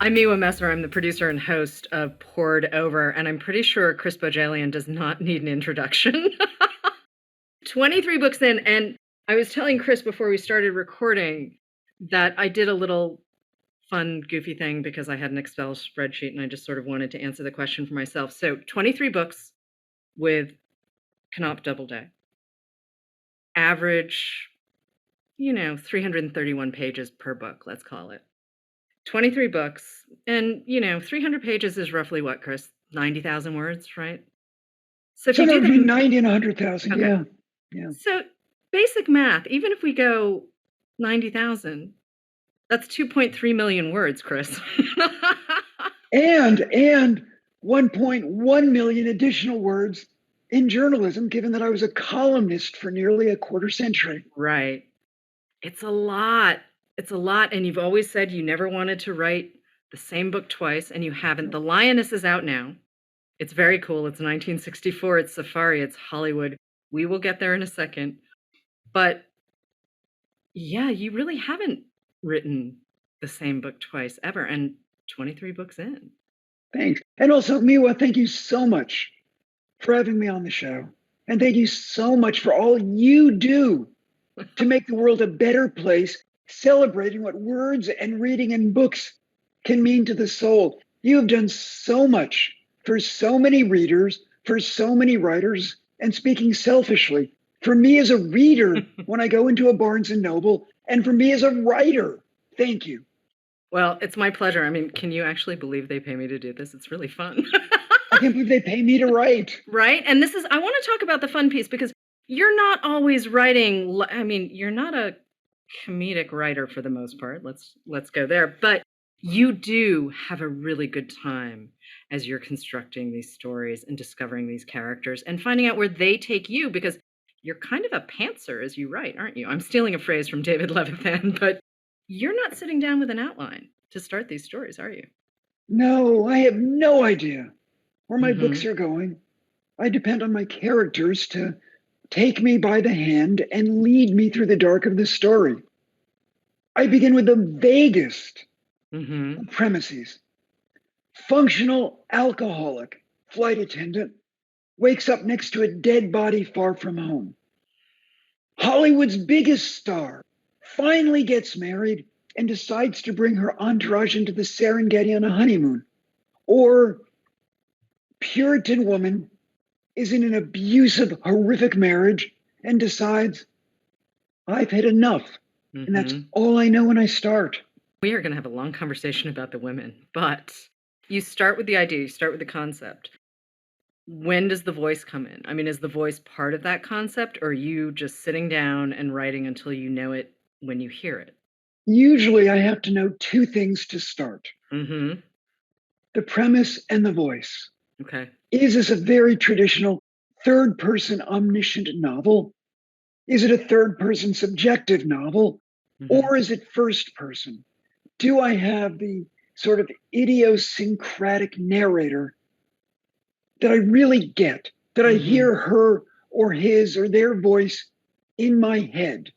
I'm Miwa Messer. I'm the producer and host of Poured Over, and I'm pretty sure Chris Bohjalian does not need an introduction. 23 books in, and I was telling Chris before we started recording that I did a little fun, goofy thing because I had an Excel spreadsheet and I just sort of wanted to answer the question for myself. So 23 books with Knopf Doubleday. Average, 331 pages per book, let's call it. 23 books, and 300 pages is roughly what, Chris? 90,000 words, right? So if you Somewhere do that, between 90 and 100,000, okay. Yeah. So basic math, even if we go 90,000, that's 2.3 million words, Chris. And 1.1 million additional words in journalism, given that I was a columnist for nearly a quarter century. Right. It's a lot. It's a lot. And you've always said you never wanted to write the same book twice, and you haven't. The Lioness is out now. It's very cool. It's 1964. It's Safari. It's Hollywood. We will get there in a second. But yeah, you really haven't written the same book twice ever, and 23 books in. Thanks. And also, Miwa, thank you so much for having me on the show. And thank you so much for all you do to make the world a better place, celebrating what words and reading and books can mean to the soul. You have done so much for so many readers, for so many writers, and speaking selfishly, for me as a reader when I go into a Barnes and Noble, and for me as a writer. Thank you. Well, it's my pleasure. I mean, can you actually believe they pay me to do this? It's really fun. I can't believe they pay me to write. Right? And I want to talk about the fun piece because you're not always writing. I mean, you're not a comedic writer for the most part. Let's go there. But you do have a really good time as you're constructing these stories and discovering these characters and finding out where they take you, because you're kind of a pantser as you write, aren't you? I'm stealing a phrase from David Levithan, but you're not sitting down with an outline to start these stories, are you? No, I have no idea where my books are going. I depend on my characters to take me by the hand and lead me through the dark of the story. I begin with the vaguest of premises. Functional alcoholic flight attendant wakes up next to a dead body far from home. Hollywood's biggest star finally gets married and decides to bring her entourage into the Serengeti on a honeymoon. Or Puritan woman is in an abusive, horrific marriage and decides, I've had enough. And that's all I know when I start. We are going to have a long conversation about the women, but you start with the idea, you start with the concept. When does the voice come in? I mean, is the voice part of that concept, or are you just sitting down and writing until you know it when you hear it? Usually I have to know two things to start. The premise and the voice. Okay. Is this a very traditional third-person omniscient novel? Is it a third-person subjective novel? Or is it first person? Do I have the sort of idiosyncratic narrator that I really get, that I hear her or his or their voice in my head?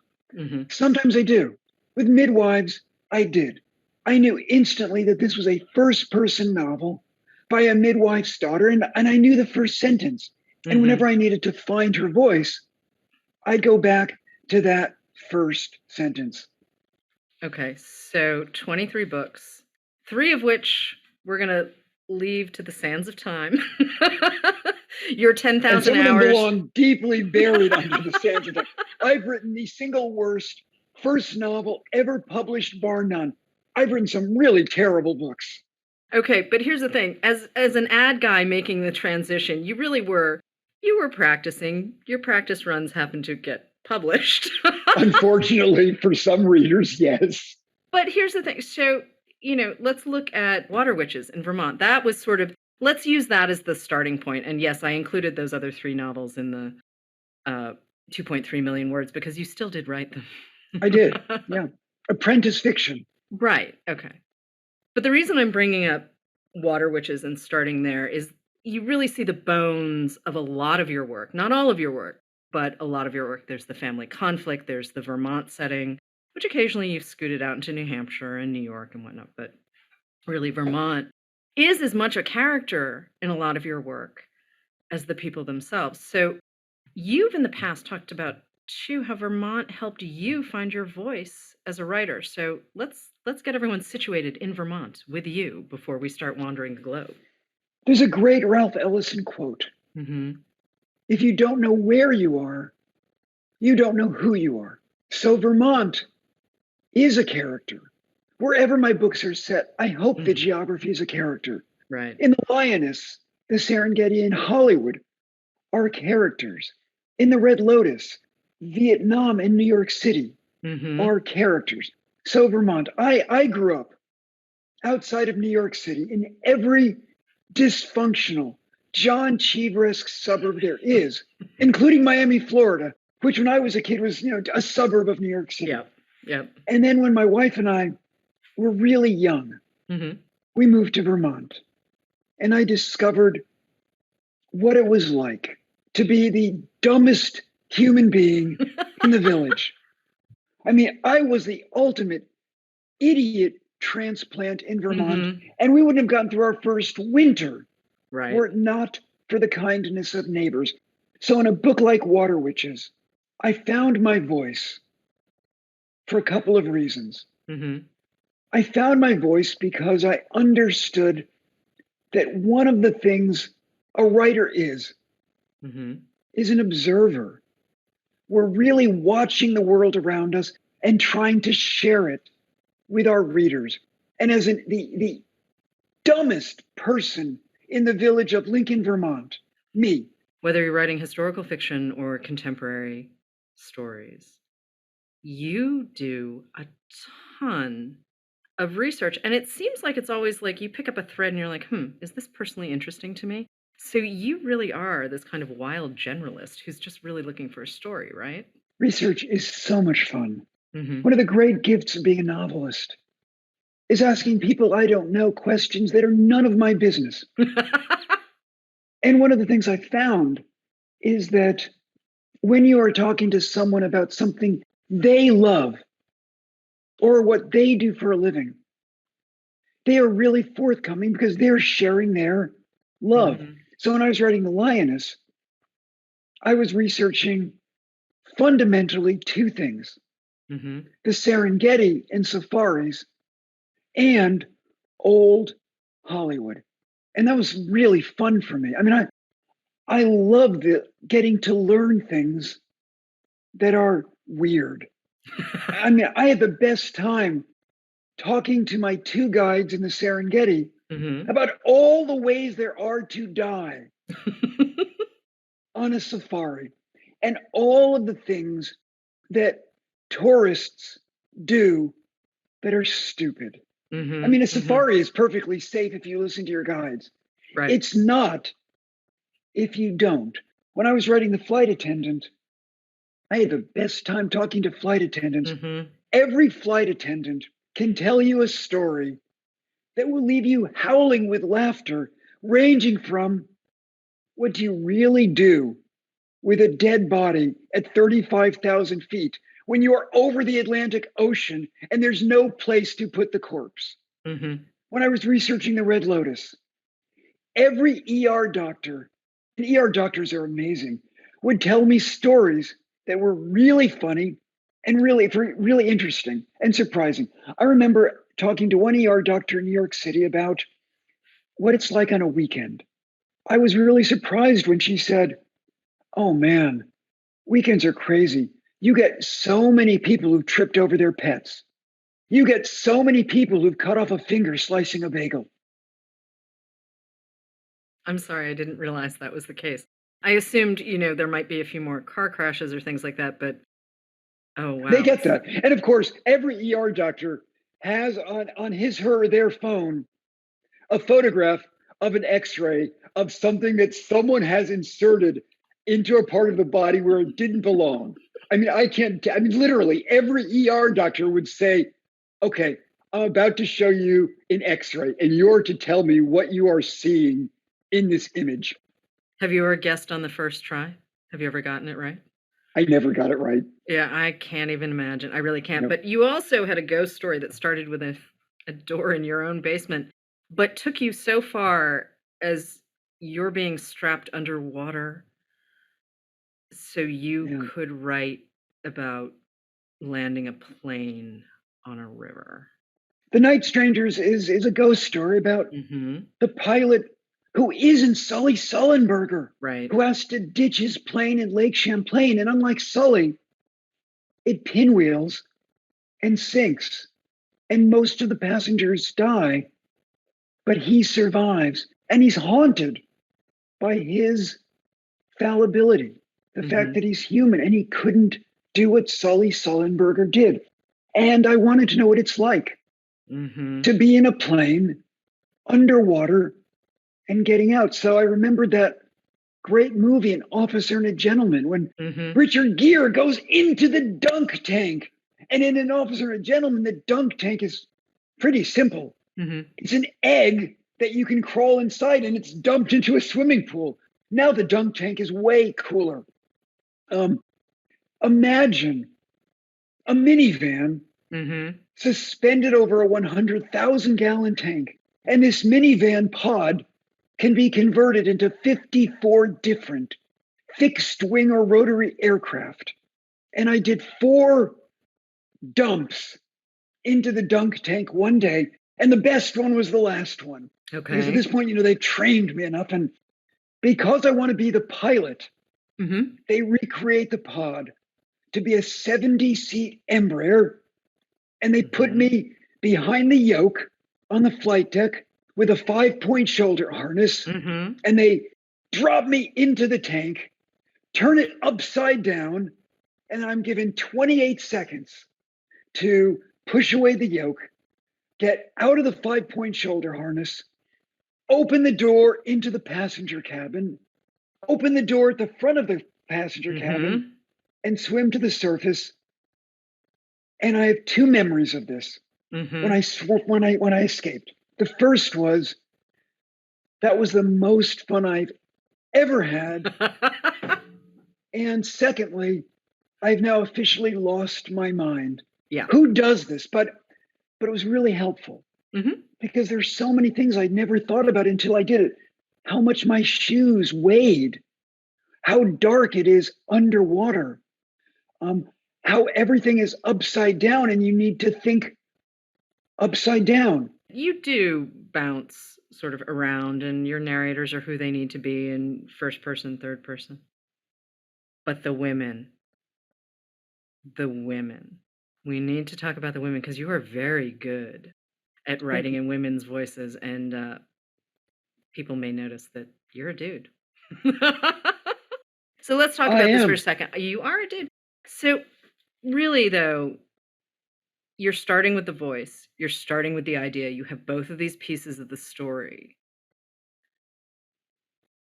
Sometimes I do. With Midwives, I did. I knew instantly that this was a first-person novel by a midwife's daughter, and I knew the first sentence. And whenever I needed to find her voice, I'd go back to that first sentence. Okay, so 23 books, 3 of which we're going to leave to the sands of time. Your 10,000 hours. And some of them belong deeply buried under the sands of time. I've written the single worst first novel ever published, bar none. I've written some really terrible books. Okay, but here's the thing. As an ad guy making the transition, you were practicing. Your practice runs happened to get published. Unfortunately, for some readers, yes. But here's the thing. So, let's look at Water Witches in Vermont. That was sort of, let's use that as the starting point. And yes, I included those other 3 novels in the 2.3 million words because you still did write them. I did, yeah. Apprentice fiction. Right, okay. But the reason I'm bringing up Water Witches and starting there is you really see the bones of a lot of your work. Not all of your work, but a lot of your work. There's the family conflict, there's the Vermont setting, which occasionally you've scooted out into New Hampshire and New York and whatnot. But really Vermont, is as much a character in a lot of your work as the people themselves. So you've in the past talked about too how Vermont helped you find your voice as a writer. So let's get everyone situated in Vermont with you before we start wandering the globe. There's a great Ralph Ellison quote. If you don't know where you are, you don't know who you are. So Vermont is a character. Wherever my books are set, I hope the geography is a character. Right. In the Lioness, the Serengeti, and Hollywood are characters. In the Red Lotus, Vietnam and New York City are characters. So Vermont, I grew up outside of New York City in every dysfunctional John Cheever-esque suburb there is, including Miami, Florida, which when I was a kid was, a suburb of New York City. Yep. And then when my wife and I were really young, we moved to Vermont. And I discovered what it was like to be the dumbest human being in the village. I mean, I was the ultimate idiot transplant in Vermont, and we wouldn't have gotten through our first winter were it not for the kindness of neighbors. So in a book like Water Witches, I found my voice for a couple of reasons. I found my voice because I understood that one of the things a writer is an observer. We're really watching the world around us and trying to share it with our readers. And as the dumbest person in the village of Lincoln, Vermont, me. Whether you're writing historical fiction or contemporary stories, you do a ton of research. And it seems like it's always like you pick up a thread and you're like, is this personally interesting to me? So you really are this kind of wild generalist who's just really looking for a story, right? Research is so much fun. One of the great gifts of being a novelist is asking people I don't know questions that are none of my business. And one of the things I found is that when you are talking to someone about something they love or what they do for a living, they are really forthcoming because they're sharing their love. So when I was writing The Lioness, I was researching fundamentally two things: the Serengeti and safaris and old Hollywood. And that was really fun for me. I mean, I love getting to learn things that are weird. I mean, I had the best time talking to my two guides in the Serengeti about all the ways there are to die on a safari and all of the things that tourists do that are stupid. I mean, a safari is perfectly safe if you listen to your guides. Right. It's not if you don't. When I was writing The Flight Attendant, I had the best time talking to flight attendants. Every flight attendant can tell you a story that will leave you howling with laughter, ranging from what do you really do with a dead body at 35,000 feet when you are over the Atlantic Ocean and there's no place to put the corpse. When I was researching the Red Lotus, every ER doctor, and ER doctors are amazing, would tell me stories that were really funny and really interesting and surprising. I remember talking to one ER doctor in New York City about what it's like on a weekend. I was really surprised when she said, "Oh man, weekends are crazy. You get so many people who've tripped over their pets. You get so many people who've cut off a finger slicing a bagel." I'm sorry, I didn't realize that was the case. I assumed, there might be a few more car crashes or things like that, but oh, wow. They get that. And of course, every ER doctor has on his, her, or their phone a photograph of an x-ray of something that someone has inserted into a part of the body where it didn't belong. I mean, literally every ER doctor would say, "Okay, I'm about to show you an x-ray and you're to tell me what you are seeing in this image." Have you ever guessed on the first try? Have you ever gotten it right? I never got it right. Yeah, I can't even imagine. I really can't. Nope. But you also had a ghost story that started with an a door in your own basement, but took you so far as you're being strapped underwater so you Yeah. could write about landing a plane on a river. The Night Strangers is a ghost story about the pilot who isn't Sully Sullenberger, Right. who has to ditch his plane in Lake Champlain. And unlike Sully, it pinwheels and sinks, and most of the passengers die, but he survives, and he's haunted by his fallibility, the fact that he's human and he couldn't do what Sully Sullenberger did. And I wanted to know what it's like to be in a plane underwater and getting out. So I remembered that great movie, An Officer and a Gentleman, when Richard Gere goes into the dunk tank. And in An Officer and a Gentleman, the dunk tank is pretty simple. It's an egg that you can crawl inside and it's dumped into a swimming pool. Now the dunk tank is way cooler. Imagine a minivan suspended over a 100,000 gallon tank. And this minivan pod can be converted into 54 different fixed wing or rotary aircraft. And I did 4 dumps into the dunk tank one day. And the best one was the last one. Okay. Because at this point, they've trained me enough. And because I want to be the pilot, they recreate the pod to be a 70-seat Embraer. And they put me behind the yoke on the flight deck with a 5-point shoulder harness. And they drop me into the tank, turn it upside down, and I'm given 28 seconds to push away the yoke, get out of the 5-point shoulder harness, open the door into the passenger cabin, open the door at the front of the passenger cabin, and swim to the surface. And I have 2 memories of this when I escaped. The first was that was the most fun I've ever had. And secondly, I've now officially lost my mind. Yeah. Who does this? But it was really helpful because there's so many things I'd never thought about until I did it. How much my shoes weighed, how dark it is underwater, how everything is upside down and you need to think upside down. You do bounce sort of around and your narrators are who they need to be in first person, third person. But the women, we need to talk about the women because you are very good at writing in women's voices and people may notice that you're a dude. So let's talk about this for a second. You are a dude. So really though, you're starting with the voice, you're starting with the idea, you have both of these pieces of the story.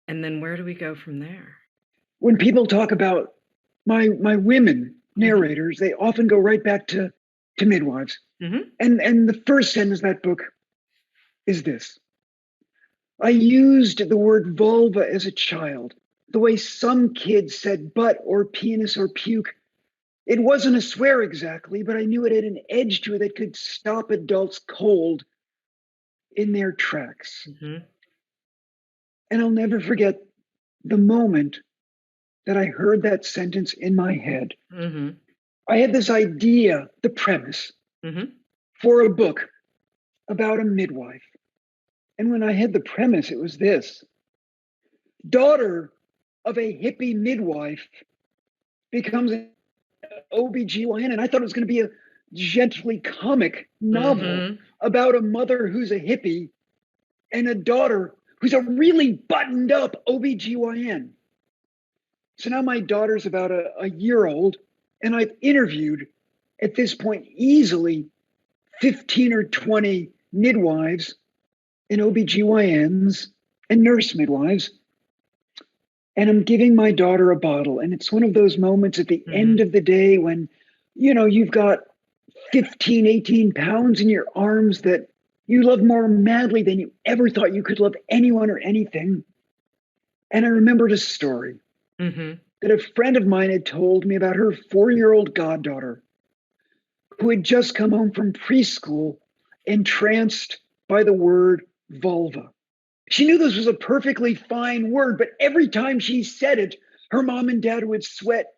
And then where do we go from there? When people talk about my women narrators, they often go right back to Midwives. And the first sentence of that book is this. I used the word vulva as a child, the way some kids said butt or penis or puke. It wasn't a swear exactly, but I knew it had an edge to it that could stop adults cold in their tracks. And I'll never forget the moment that I heard that sentence in my head. I had this idea, the premise, for a book about a midwife. And when I had the premise, it was this. Daughter of a hippie midwife becomes an OBGYN. And I thought it was going to be a gently comic novel about a mother who's a hippie and a daughter who's a really buttoned up OBGYN. So now my daughter's about a year old, and I've interviewed at this point easily 15 or 20 midwives and OBGYNs and nurse midwives. And I'm giving my daughter a bottle. And it's one of those moments at the end of the day when, you've got 15, 18 pounds in your arms that you love more madly than you ever thought you could love anyone or anything. And I remembered a story that a friend of mine had told me about her 4-year-old goddaughter who had just come home from preschool entranced by the word vulva. She knew this was a perfectly fine word, but every time she said it, her mom and dad would sweat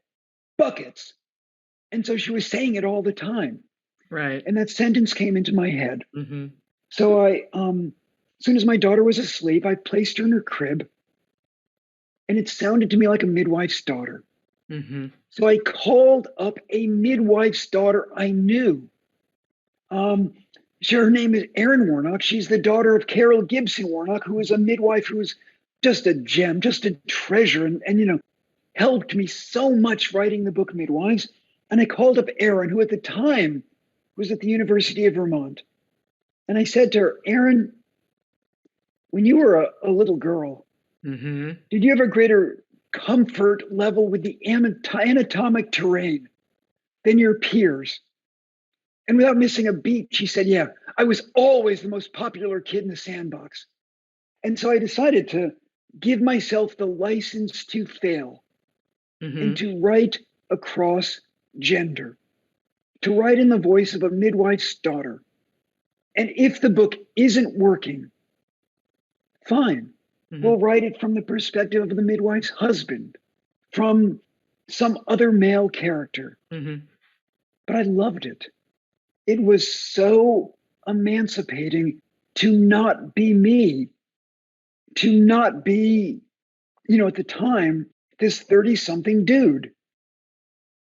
buckets. And so she was saying it all the time. Right. And that sentence came into my head. Mm-hmm. So as soon as my daughter was asleep, I placed her in her crib. And it sounded to me like a midwife's daughter. Mm-hmm. So I called up a midwife's daughter I knew. Her name is Erin Warnock. She's the daughter of Carol Gibson Warnock, who is a midwife who is just a gem, just a treasure, and helped me so much writing the book Midwives. And I called up Erin, who at the time was at the University of Vermont. And I said to her, Erin, when you were a little girl, Mm-hmm. did you have a greater comfort level with the anatomic terrain than your peers? And without missing a beat, she said, yeah, I was always the most popular kid in the sandbox. And so I decided to give myself the license to fail and to write across gender, to write in the voice of a midwife's daughter. And if the book isn't working, fine. We'll write it from the perspective of the midwife's husband, from some other male character. But I loved it. It was so emancipating to not be me, to not be, at the time, this 30-something dude.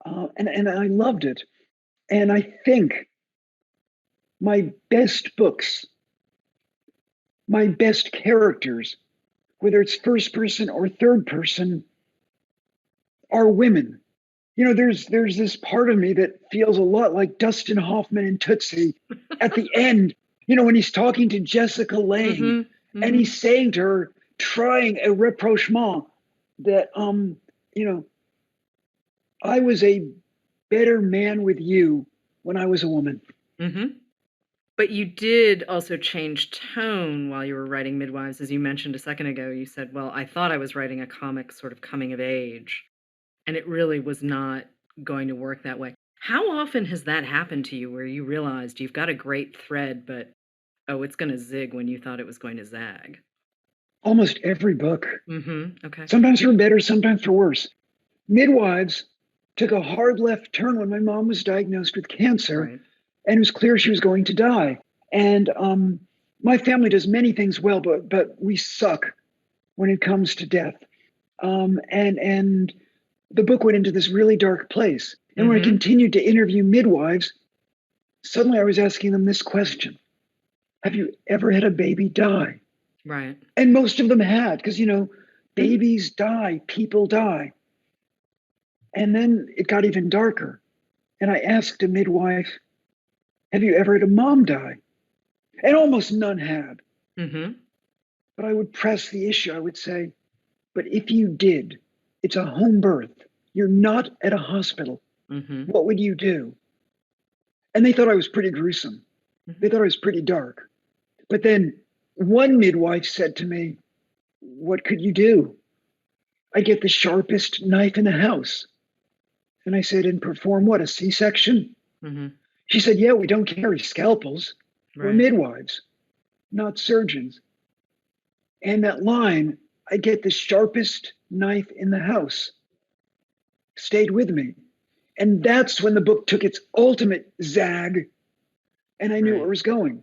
And I loved it. And I think my best books, my best characters, whether it's first person or third person, are women. There's this part of me that feels a lot like Dustin Hoffman in Tootsie at the end, when he's talking to Jessica Lange and he's saying to her, trying a rapprochement that, I was a better man with you when I was a woman. But you did also change tone while you were writing Midwives. As you mentioned a second ago, you said, well, I thought I was writing a comic sort of coming of age, and it really was not going to work that way. How often has that happened to you where you realized you've got a great thread, but, oh, it's going to zig when you thought it was going to zag? Almost every book. Okay. Sometimes for better, sometimes for worse. Midwives took a hard left turn when my mom was diagnosed with cancer, and it was clear she was going to die. And my family does many things well, but we suck when it comes to death. And the book went into this really dark place. And when I continued to interview midwives, suddenly I was asking them this question: have you ever had a baby die? Right. And most of them had, because babies die, people die. And then it got even darker. And I asked a midwife, have you ever had a mom die? And almost none had. But I would press the issue. I would say, but if you did, it's a home birth. You're not at a hospital. What would you do? And they thought I was pretty gruesome. They thought I was pretty dark. But then one midwife said to me, what could you do? I get the sharpest knife in the house. And I said, and perform what, a C-section? She said, yeah, we don't carry scalpels. We're midwives, not surgeons. And that line, I get the sharpest knife in the house, stayed with me. And that's when the book took its ultimate zag, and I knew where it was going.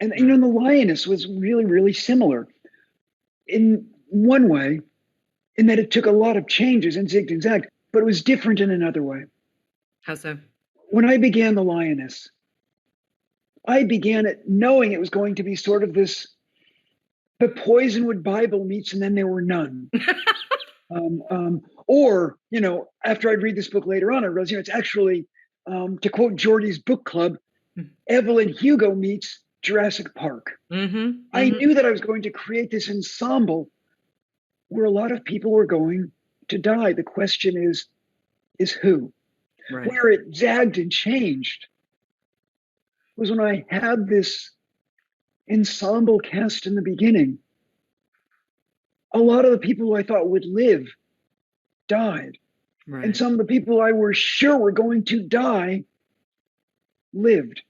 And the Lioness was really, really similar in one way, in that it took a lot of changes and zigged and zagged, but it was different in another way. How so? When I began the Lioness, I began it knowing it was going to be sort of this, the Poisonwood Bible meets and then there were none. Or, after I'd read this book later on, I realized, it's actually, to quote Geordie's book club, Evelyn Hugo meets Jurassic Park. I knew that I was going to create this ensemble where a lot of people were going to die. The question is who? Where it zagged and changed was when I had this ensemble cast in the beginning. A lot of the people who I thought would live died. And some of the people I were sure were going to die lived.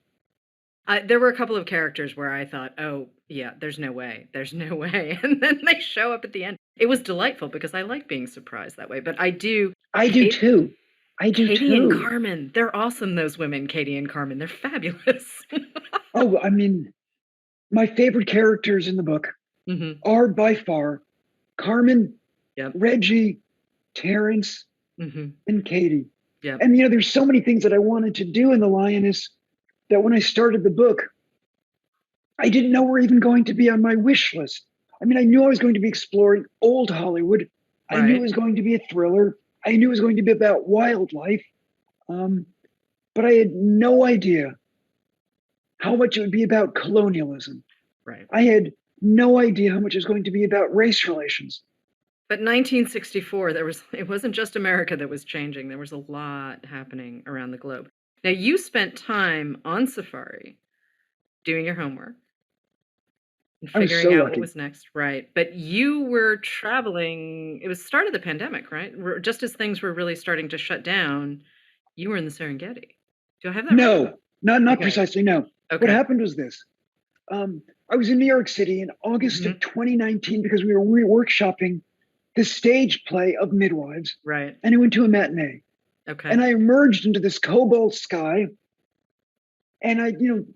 There were a couple of characters where I thought, "Oh, yeah, there's no way. There's no way." And then they show up at the end. It was delightful because I like being surprised that way, but I do I do Kate too. I do Katie and too. Carmen, they're awesome, those women, Katie and Carmen. They're fabulous. Oh, I mean, my favorite characters in the book Mhm. are by far Carmen, Yep. Reggie, Terrence, Mhm. and Katie. Yep. And there's so many things that I wanted to do in the Lioness that when I started the book, I didn't know were even going to be on my wish list. I mean, I knew I was going to be exploring old Hollywood. I knew it Right. was going to be a thriller. I knew it was going to be about wildlife. Um, but I had no idea how much it would be about colonialism. Right. I had no idea how much it was going to be about race relations. But 1964, it wasn't just America that was changing. There was a lot happening around the globe. Now, you spent time on safari doing your homework and I was figuring so out what lucky. was next, right? But you were traveling, it was start of the pandemic, right? Just as things were really starting to shut down, you were in the Serengeti. Do I have that right? No, not Okay. precisely. No. What Okay. happened was this. I was in New York City in August Mhm. of 2019 because we were workshopping the stage play of Midwives, Right. and I went to a matinee. Okay. And I emerged into this cobalt sky, and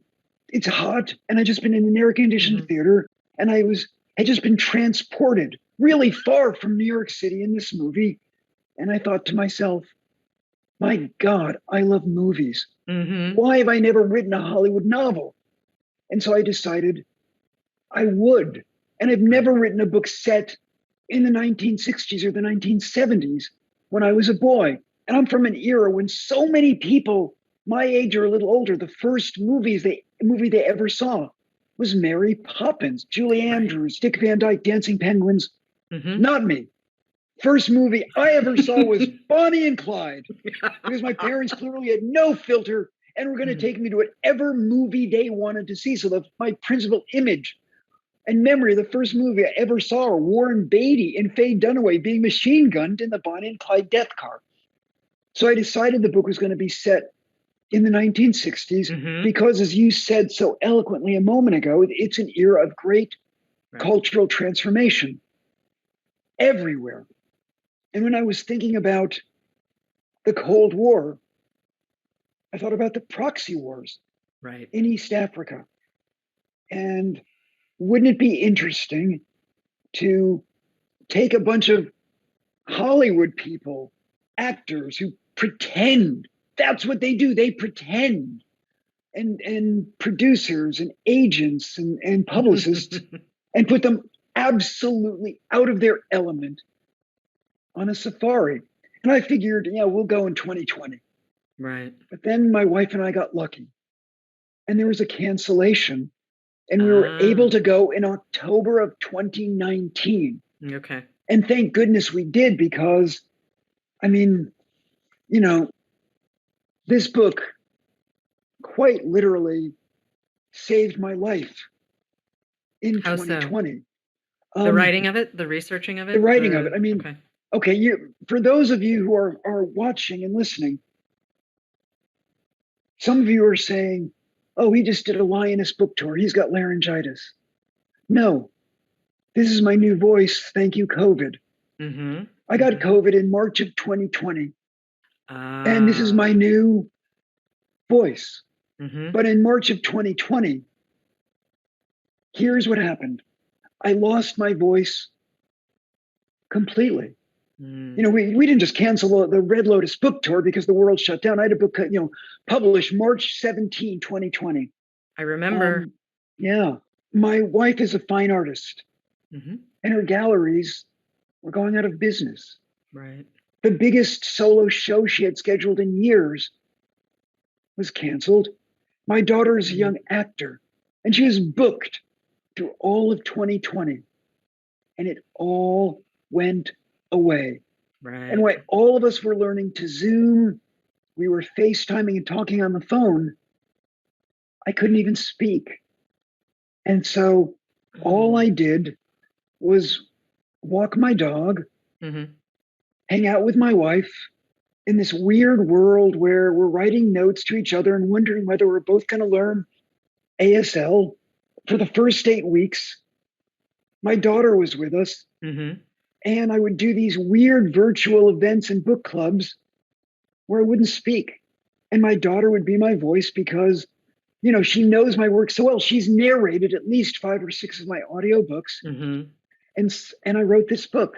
it's hot, and I just been in an air-conditioned Mhm. theater, and had just been transported really far from New York City in this movie, and I thought to myself, my God, I love movies. Mhm. Why have I never written a Hollywood novel? And so I decided I would. And I've Right. never written a book set in the 1960s or the 1970s when I was a boy. And I'm from an era when so many people my age or a little older, the first movie they ever saw was Mary Poppins, Julie Right. Andrews, Dick Van Dyke, Dancing Penguins. Mhm. Not me. First movie I ever saw was Bonnie and Clyde because my parents clearly had no filter and were going to Mhm. take me to whatever movie they wanted to see. So my principal image and memory of the first movie I ever saw are Warren Beatty and Faye Dunaway being machine gunned in the Bonnie and Clyde death car. So I decided the book was going to be set in the 1960s Mhm. because, as you said so eloquently a moment ago, it's an era of great Right. cultural transformation everywhere. And when I was thinking about the Cold War, I thought about the proxy wars Right. in East Africa. And wouldn't it be interesting to take a bunch of Hollywood people, actors who pretend? That's what they do. They pretend. And producers and agents and publicists and put them absolutely out of their element on a safari. And I figured, yeah, we'll go in 2020. Right. But then my wife and I got lucky and there was a cancellation and we were able Ah, to go in October of 2019. okay. And thank goodness we did because, I mean, you know, this book quite literally saved my life in How so? 2020. The Um, writing of it? The researching of the it? writing of it. I mean, Okay. okay, for those of you who are watching and listening, some of you are saying, "Oh, he just did a Lioness book tour. He's got laryngitis." No, this is my new voice. Thank you, COVID. Mhm. I got Mhm. COVID in March of 2020, and this is my Ah. new voice. Mhm. But in March of 2020, here's what happened. I lost my voice completely. Mm. We didn't just cancel the Red Lotus book tour because the world shut down. I had a book, published March 17, 2020. I remember. Um, yeah, my wife is a fine artist, Mhm. and her galleries were going out of business. Right. The biggest solo show she had scheduled in years was canceled. My daughter is a Mhm. young actor, and she was booked through all of 2020, and it all went away. And Right. while all of us were learning to Zoom, we were FaceTiming and talking on the phone, I couldn't even speak. And so all I Mm. did was walk my dog, Mhm. hang out with my wife in this weird world where we're writing notes to each other and wondering whether we're both going to learn ASL for the first 8 weeks. My daughter was with us, and I would do these weird virtual events and book clubs where I wouldn't speak. And my daughter would be my voice because, she knows my work so well. She's narrated at least 5 or 6 of my audiobooks. And I wrote this book.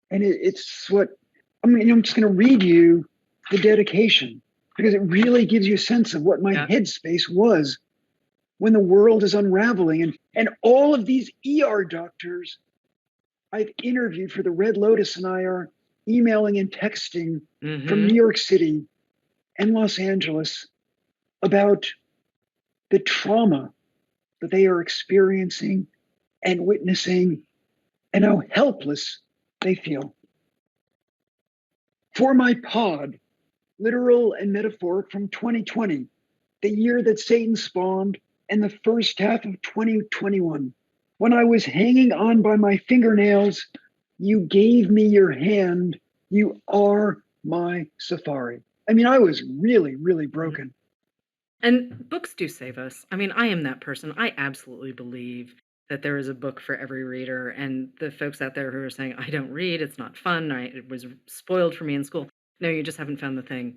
And it's what, I'm just going to read you the dedication because it really gives you a sense of what my headspace was when the world is unraveling. And all of these ER doctors I've interviewed for the Red Lotus and I are emailing and texting from New York City and Los Angeles about the trauma that they are experiencing and witnessing and how helpless they feel. For my pod, literal and metaphoric, from 2020, the year that Satan spawned, and the first half of 2021, when I was hanging on by my fingernails, you gave me your hand. You are my safari. I was really, really broken. And books do save us. I am that person. I absolutely believe that there is a book for every reader. And the folks out there who are saying, I don't read, it's not fun, it was spoiled for me in school. No, you just haven't found the thing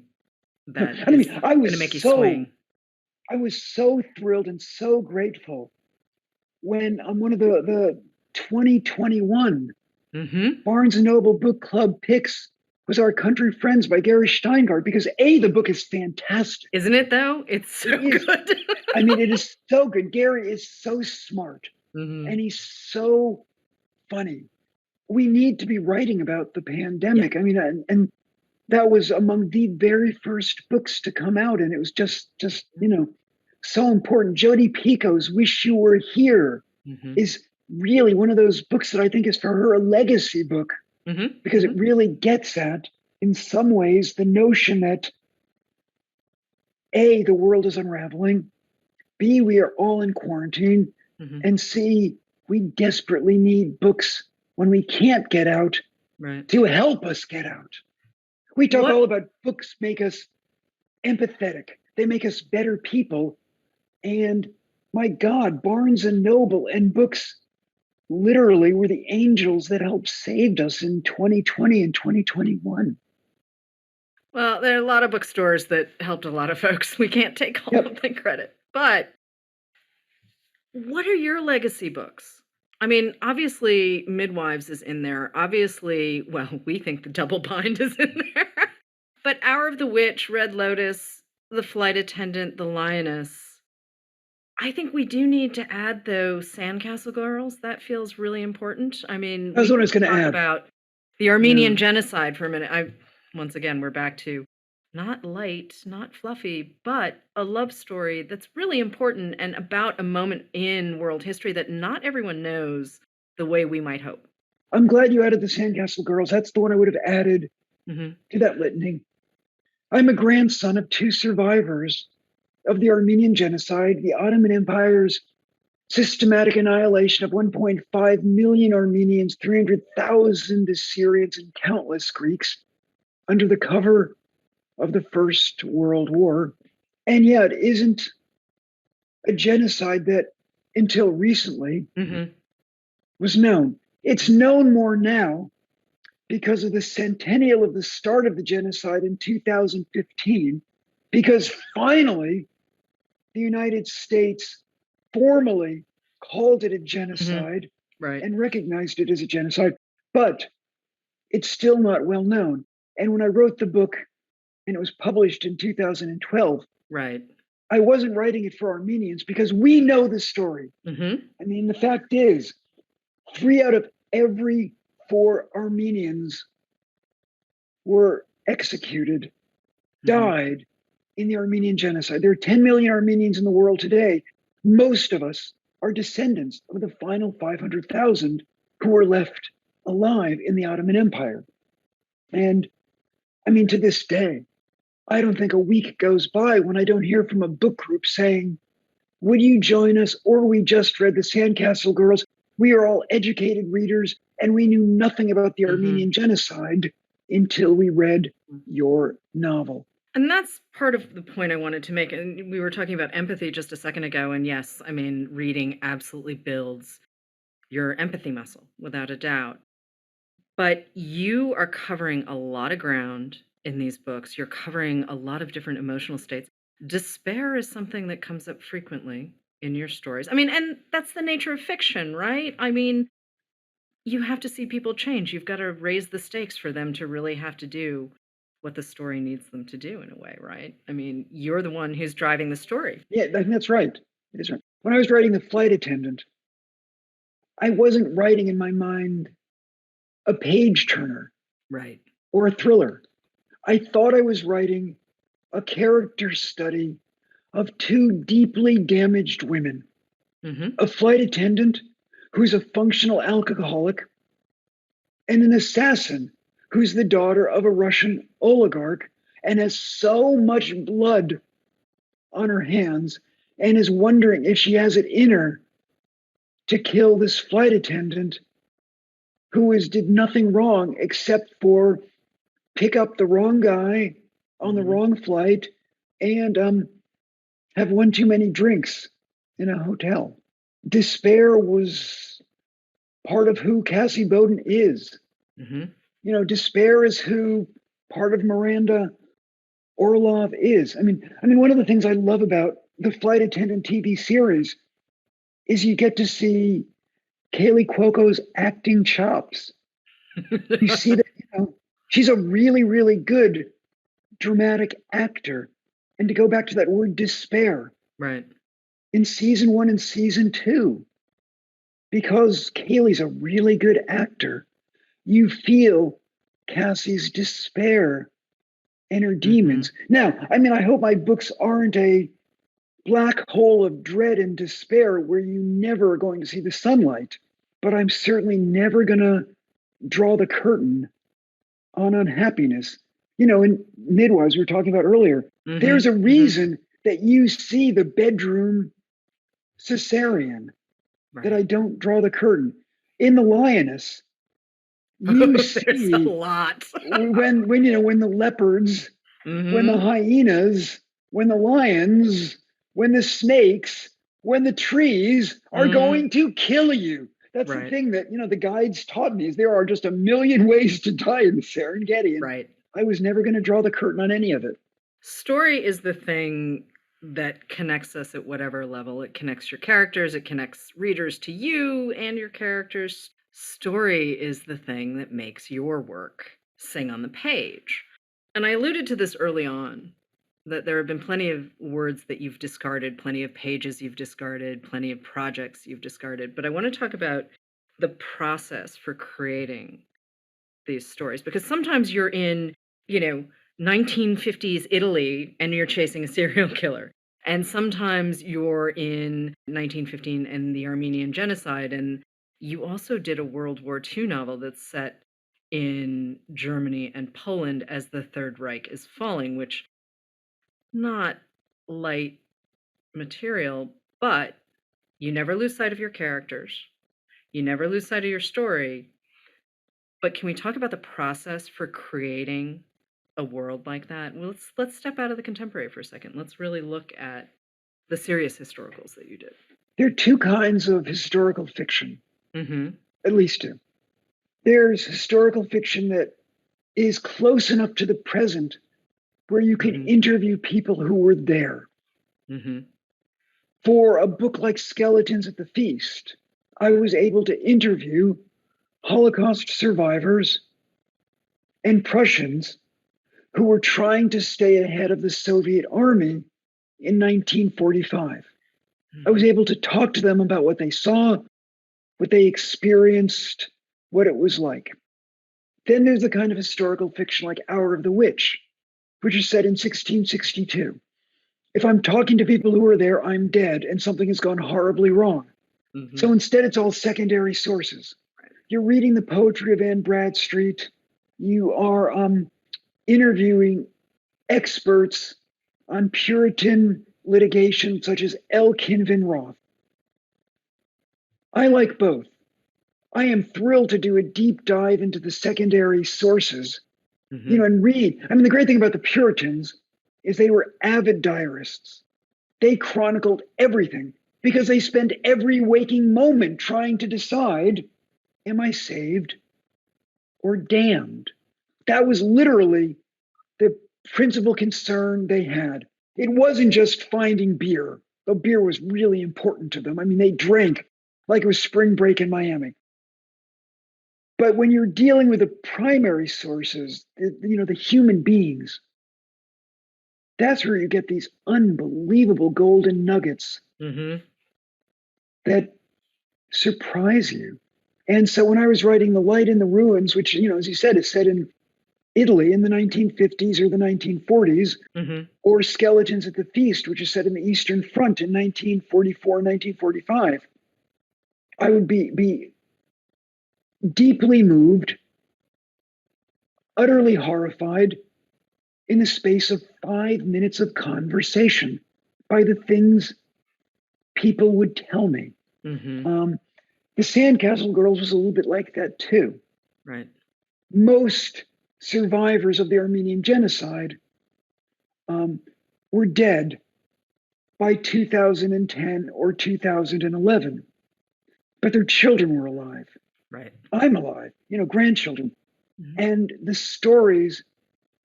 that is going to make you swing. I was so thrilled and so grateful when one of the 2021 Barnes & Noble Book Club picks was Our Country Friends by Gary Steingart, because the book is fantastic. Isn't it, though? It's so good. It is so good. Gary is so smart, and he's so funny. We need to be writing about the pandemic. And that was among the very first books to come out, and it was just so important. Jodi Picoult's Wish You Were Here is really one of those books that I think is for her a legacy book, because it really gets at, in some ways, the notion that A, the world is unraveling, B, we are all in quarantine, and C, we desperately need books when we can't get out to help us get out. We talk all about books make us empathetic. They make us better people. And my God, Barnes and Noble and books literally were the angels that helped saved us in 2020 and 2021. Well, there are a lot of bookstores that helped a lot of folks. We can't take all of the credit. But what are your legacy books? Obviously, Midwives is in there. Obviously, well, we think the Double Bind is in there. But Hour of the Witch, Red Lotus, The Flight Attendant, The Lioness. I think we do need to add, though, Sandcastle Girls. That feels really important. That's what I was going to add. About the Armenian genocide for a minute. Once again, we're back to not light, not fluffy, but a love story that's really important and about a moment in world history that not everyone knows the way we might hope. I'm glad you added the Sandcastle Girls. That's the one I would have added to that litany. I'm a grandson of 2 survivors of the Armenian genocide, the Ottoman Empire's systematic annihilation of 1.5 million Armenians, 300,000 Assyrians, and countless Greeks under the cover of the First World War. And yet, it isn't a genocide that, until recently, was known. It's known more now because of the centennial of the start of the genocide in 2015, because finally, the United States formally called it a genocide and recognized it as a genocide, but it's still not well known. And when I wrote the book, and it was published in 2012, I wasn't writing it for Armenians because we know the story. The fact is, 3 out of every 4 Armenians were executed, died in the Armenian genocide. There are 10 million Armenians in the world today. Most of us are descendants of the final 500,000 who were left alive in the Ottoman Empire. And to this day, I don't think a week goes by when I don't hear from a book group saying, would you join us? Or we just read the Sandcastle Girls. We are all educated readers, and we knew nothing about the Armenian genocide until we read your novel. And that's part of the point I wanted to make. And we were talking about empathy just a second ago. And yes, I mean, reading absolutely builds your empathy muscle, without a doubt. But you are covering a lot of ground in these books. You're covering a lot of different emotional states. Despair is something that comes up frequently in your stories. I mean, and that's the nature of fiction, right? I mean, you have to see people change. You've got to raise the stakes for them to really have to do what the story needs them to do in a way, right? I mean, you're the one who's driving the story. Yeah, that's right. It is right. When I was writing The Flight Attendant, I wasn't writing in my mind a page turner Right. or a thriller. I thought I was writing a character study of two deeply damaged women, a flight attendant who's a functional alcoholic, and an assassin who's the daughter of a Russian oligarch and has so much blood on her hands and is wondering if she has it in her to kill this flight attendant who did nothing wrong except for pick up the wrong guy on the wrong flight and have one too many drinks in a hotel. Despair was part of who Cassie Bowden is. You know, despair is who part of Miranda Orlov is. I mean, one of the things I love about the Flight Attendant TV series is you get to see Kaylee Cuoco's acting chops. You see that, you know, she's a really, really good dramatic actor. And to go back to that word despair, Right. in season 1 and season 2, because Kaylee's a really good actor, you feel Cassie's despair and her demons. Now, I hope my books aren't a black hole of dread and despair where you never are going to see the sunlight, but I'm certainly never going to draw the curtain on unhappiness. You know, in Midwives, we were talking about earlier, there's a reason that you see the bedroom cesarean, that I don't draw the curtain. In the Lioness, you There's a see lot. when the leopards, when the hyenas, when the lions, when the snakes, when the trees are going to kill you. That's the thing that, you know, the guides taught me, is there are just a million ways to die in the Serengeti. And I was never going to draw the curtain on any of it. Story is the thing that connects us at whatever level. It connects your characters, it connects readers to you and your characters. Story is the thing that makes your work sing on the page. And I alluded to this early on, that there have been plenty of words that you've discarded, plenty of pages you've discarded, plenty of projects you've discarded. But I want to talk about the process for creating these stories, because sometimes you're in, you know, 1950s Italy and you're chasing a serial killer. And sometimes you're in 1915 and the Armenian genocide. And you also did a World War II novel that's set in Germany and Poland as the Third Reich is falling, which not light material, but you never lose sight of your characters. You never lose sight of your story. But can we talk about the process for creating a world like that? Well, let's step out of the contemporary for a second. Let's really look at the serious historicals that you did. There are two kinds of historical fiction, at least two. There's historical fiction that is close enough to the present where you can interview people who were there. For a book like Skeletons at the Feast, I was able to interview Holocaust survivors and Prussians who were trying to stay ahead of the Soviet army in 1945. I was able to talk to them about what they saw, what they experienced, what it was like. Then there's the kind of historical fiction like Hour of the Witch, which is set in 1662. If I'm talking to people who were there, I'm dead and something has gone horribly wrong. So instead, it's all secondary sources. You're reading the poetry of Anne Bradstreet. You are interviewing experts on Puritan litigation, such as L. Kinvin Roth. I like both. I am thrilled to do a deep dive into the secondary sources, you know, and read. The great thing about the Puritans is they were avid diarists. They chronicled everything because they spend every waking moment trying to decide, am I saved or damned? That was literally the principal concern they had. It wasn't just finding beer, though beer was really important to them. I mean, they drank like it was spring break in Miami. But when you're dealing with the primary sources, the human beings, that's where you get these unbelievable golden nuggets that surprise you. And so when I was writing The Light in the Ruins, which, as you said, is set in Italy in the 1950s or the 1940s, or Skeletons at the Feast, which is set in the Eastern Front in 1944, 1945, I would be deeply moved, utterly horrified in the space of 5 minutes of conversation by the things people would tell me. The Sandcastle Girls was a little bit like that too. Right. Most survivors of the Armenian genocide were dead by 2010 or 2011, but their children were alive. Right. I'm alive, grandchildren. And the stories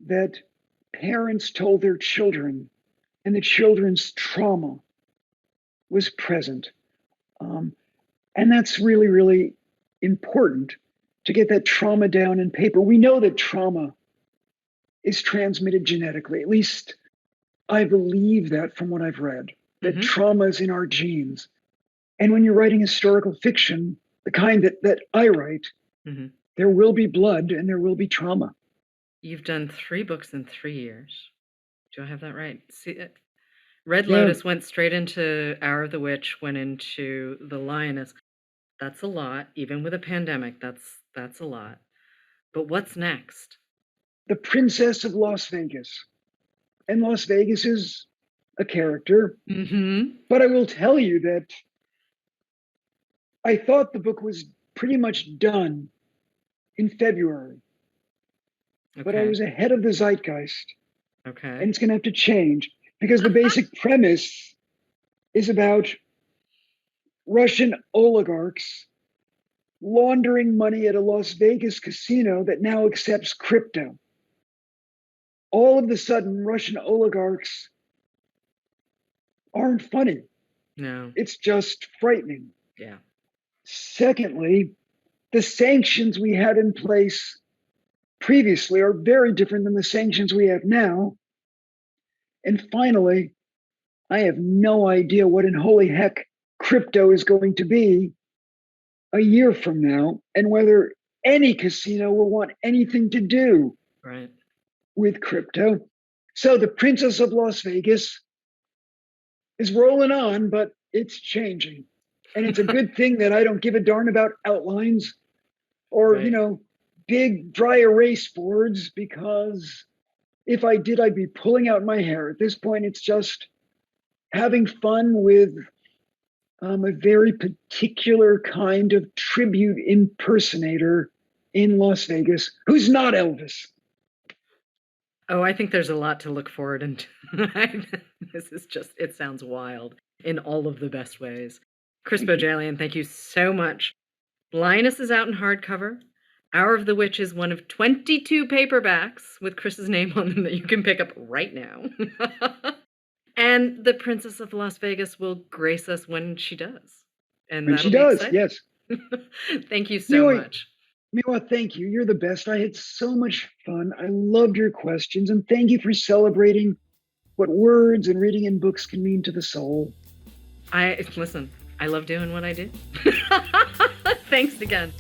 that parents told their children and the children's trauma was present. And that's really, really important to get that trauma down in paper. We know that trauma is transmitted genetically. At least I believe that from what I've read, that trauma is in our genes. And when you're writing historical fiction, the kind that I write, there will be blood and there will be trauma. You've done 3 books in 3 years. Do I have that right? See, Red Lotus went straight into Hour of the Witch, went into The Lioness. That's a lot. Even with a pandemic, that's a lot. But what's next? The Princess of Las Vegas. And Las Vegas is a character. But I will tell you that I thought the book was pretty much done in February. But I was ahead of the zeitgeist. And it's going to have to change because the basic premise is about Russian oligarchs laundering money at a Las Vegas casino that now accepts crypto. All of a sudden, Russian oligarchs aren't funny. No. It's just frightening. Yeah. Secondly, the sanctions we had in place previously are very different than the sanctions we have now. And finally, I have no idea what in holy heck crypto is going to be a year from now, and whether any casino will want anything to do with crypto. So the Princess of Las Vegas is rolling on, but it's changing. And it's a good thing that I don't give a darn about outlines or, big dry erase boards, because if I did, I'd be pulling out my hair. At this point, it's just having fun with a very particular kind of tribute impersonator in Las Vegas who's not Elvis. Oh, I think there's a lot to look forward to. This is just, it sounds wild in all of the best ways. Chris Bohjalian, thank you so much. Lioness is out in hardcover. Hour of the Witch is one of 22 paperbacks with Chris's name on them that you can pick up right now. And the Princess of Las Vegas will grace us when she does. And when she does, yes. Thank you so much. Miwa, thank you. You're the best. I had so much fun. I loved your questions. And thank you for celebrating what words and reading in books can mean to the soul. Listen, I love doing what I do. Thanks again.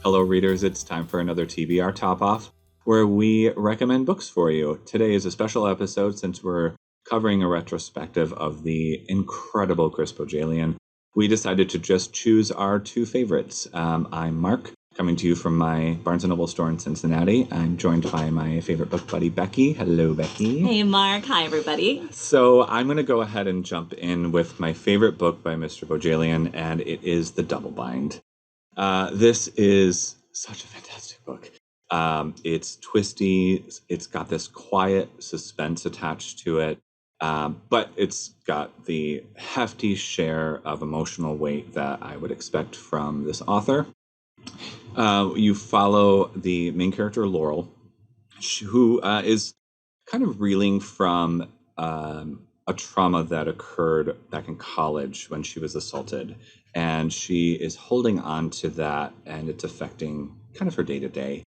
Hello, readers. It's time for another TBR Top Off, where we recommend books for you. Today is a special episode since we're covering a retrospective of the incredible Chris Bohjalian. We decided to just choose our 2 favorites. I'm Mark, coming to you from my Barnes & Noble store in Cincinnati. I'm joined by my favorite book buddy, Becky. Hello, Becky. Hey, Mark. Hi, everybody. So I'm going to go ahead and jump in with my favorite book by Mr. Bohjalian, and it is The Double Bind. This is such a fantastic book. It's twisty. It's got this quiet suspense attached to it, but it's got the hefty share of emotional weight that I would expect from this author. You follow the main character, Laurel, who is kind of reeling from a trauma that occurred back in college when she was assaulted. And she is holding on to that, and it's affecting kind of her day to day.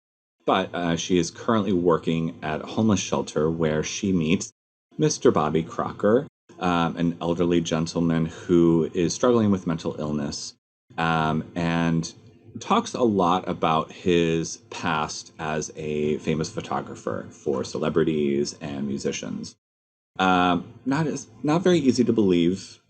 But she is currently working at a homeless shelter where she meets Mr. Bobby Crocker, an elderly gentleman who is struggling with mental illness. And talks a lot about his past as a famous photographer for celebrities and musicians. Not very easy to believe,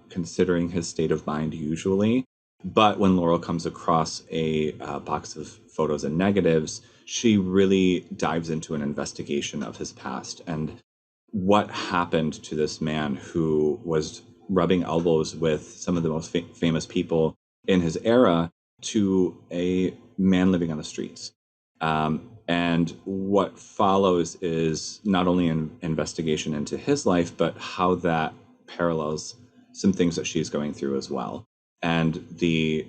considering his state of mind usually. But when Laurel comes across a box of photos and negatives, she really dives into an investigation of his past and what happened to this man who was rubbing elbows with some of the most famous people in his era to a man living on the streets. And what follows is not only an investigation into his life, but how that parallels some things that she's going through as well. And the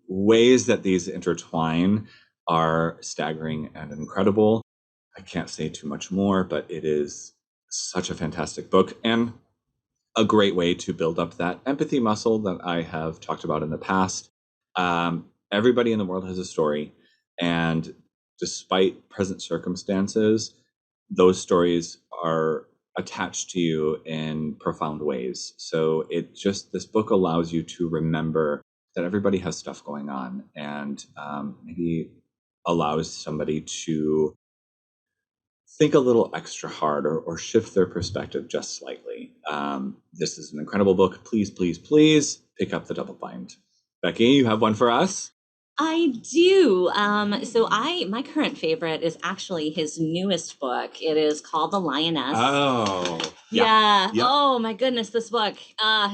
ways that these intertwine are staggering and incredible. I can't say too much more, but it is such a fantastic book and a great way to build up that empathy muscle that I have talked about in the past. Everybody in the world has a story, and despite present circumstances, those stories are attached to you in profound ways. So this book allows you to remember that everybody has stuff going on, and maybe allows somebody to think a little extra hard or shift their perspective just slightly. This is an incredible book. Please, please, please pick up the double bind. Becky, you have one for us? I do. My current favorite is actually his newest book. It is called The Lioness. Oh, yeah. Yep. Oh my goodness, this book,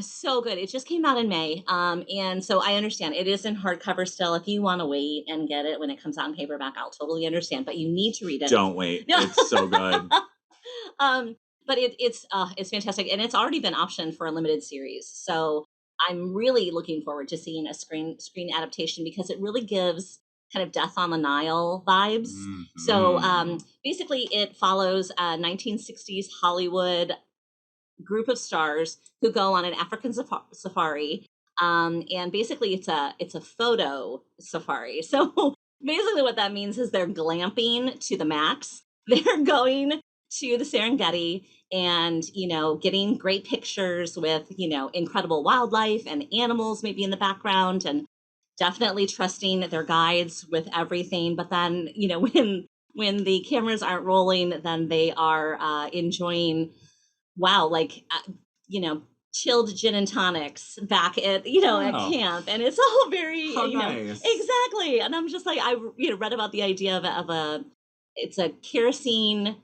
so good. It just came out in May. And so I understand it is in hardcover still. If you want to wait and get it when it comes out in paperback, I'll totally understand. But you need to read it. Don't wait. It's so good. But it's fantastic, and it's already been optioned for a limited series. So I'm really looking forward to seeing a screen adaptation because it really gives kind of Death on the Nile vibes. Mm-hmm. So basically, it follows a 1960s Hollywood group of stars who go on an African safari, and basically it's a photo safari. So basically, what that means is they're glamping to the max. They're going to the Serengeti and, getting great pictures with, incredible wildlife and animals maybe in the background, and definitely trusting their guides with everything. But then, when the cameras aren't rolling, then they are enjoying, chilled gin and tonics back at, at camp. And it's all very, nice. Exactly. And I'm just like, I read about the idea of it's a kerosene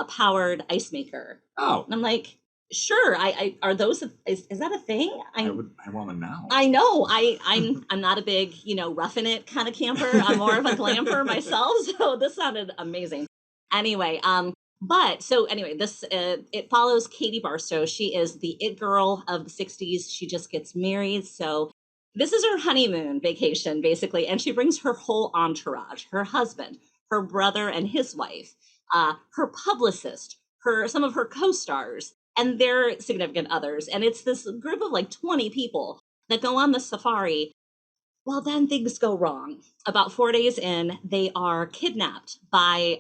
powered ice maker. Oh. And I'm like, sure. Are those, is that a thing? I want to know. I know. I'm not a big, roughing it kind of camper. I'm more of a glamper myself. So this sounded amazing. Anyway, this it follows Katie Barstow. She is the it girl of the 60s. She just gets married. So this is her honeymoon vacation, basically. And she brings her whole entourage, her husband, her brother and his wife, her publicist, some of her co-stars, and their significant others. And it's this group of like 20 people that go on the safari. Well, then things go wrong. About 4 days in, they are kidnapped by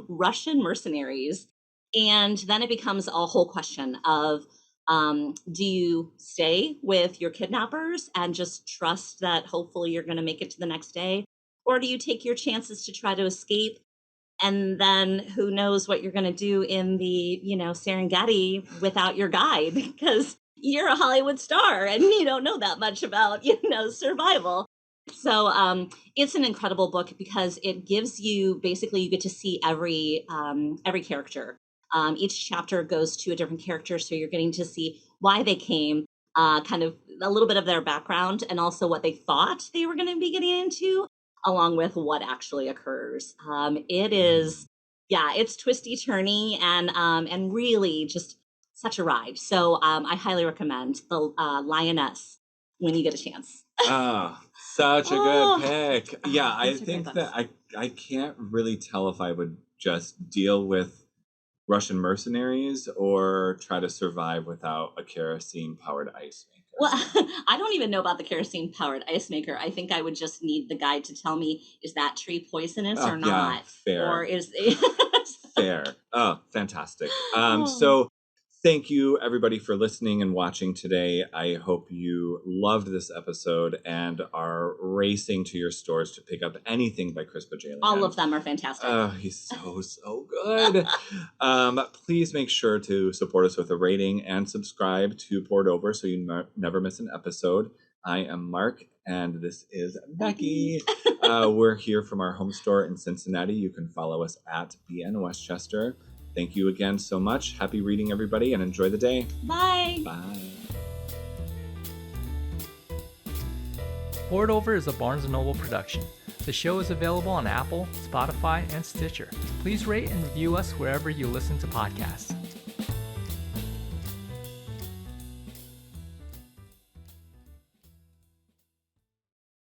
Russian mercenaries. And then it becomes a whole question of, do you stay with your kidnappers and just trust that hopefully you're going to make it to the next day? Or do you take your chances to try to escape? And then who knows what you're going to do in the, Serengeti without your guide, because you're a Hollywood star and you don't know that much about, survival. So it's an incredible book because it gives you, basically you get to see every character. Each chapter goes to a different character. So you're getting to see why they came, kind of a little bit of their background, and also what they thought they were going to be getting into. along with what actually occurs. It is, yeah, it's twisty turny and really just such a ride. So I highly recommend the Lioness when you get a chance. Ah, such a good pick. Yeah, I those are great think that I can't really tell if I would just deal with Russian mercenaries or try to survive without a kerosene powered ice maker. Well, I don't even know about the kerosene powered ice maker. I think I would just need the guide to tell me, is that tree poisonous or Yeah, not? fair. Or is Fair. Oh, fantastic. Oh. So thank you everybody for listening and watching today. I hope you loved this episode and are racing to your stores to pick up anything by Chris Bohjalian. All of them are fantastic. Oh, he's so good. Please make sure to support us with a rating and subscribe to Poured Over so you never miss an episode. I am Mark, and this is Becky. We're here from our home store in Cincinnati. You can follow us at B&N Westchester. Thank you again so much. Happy reading, everybody, and enjoy the day. Bye. Bye. Poured Over is a Barnes & Noble production. The show is available on Apple, Spotify, and Stitcher. Please rate and review us wherever you listen to podcasts.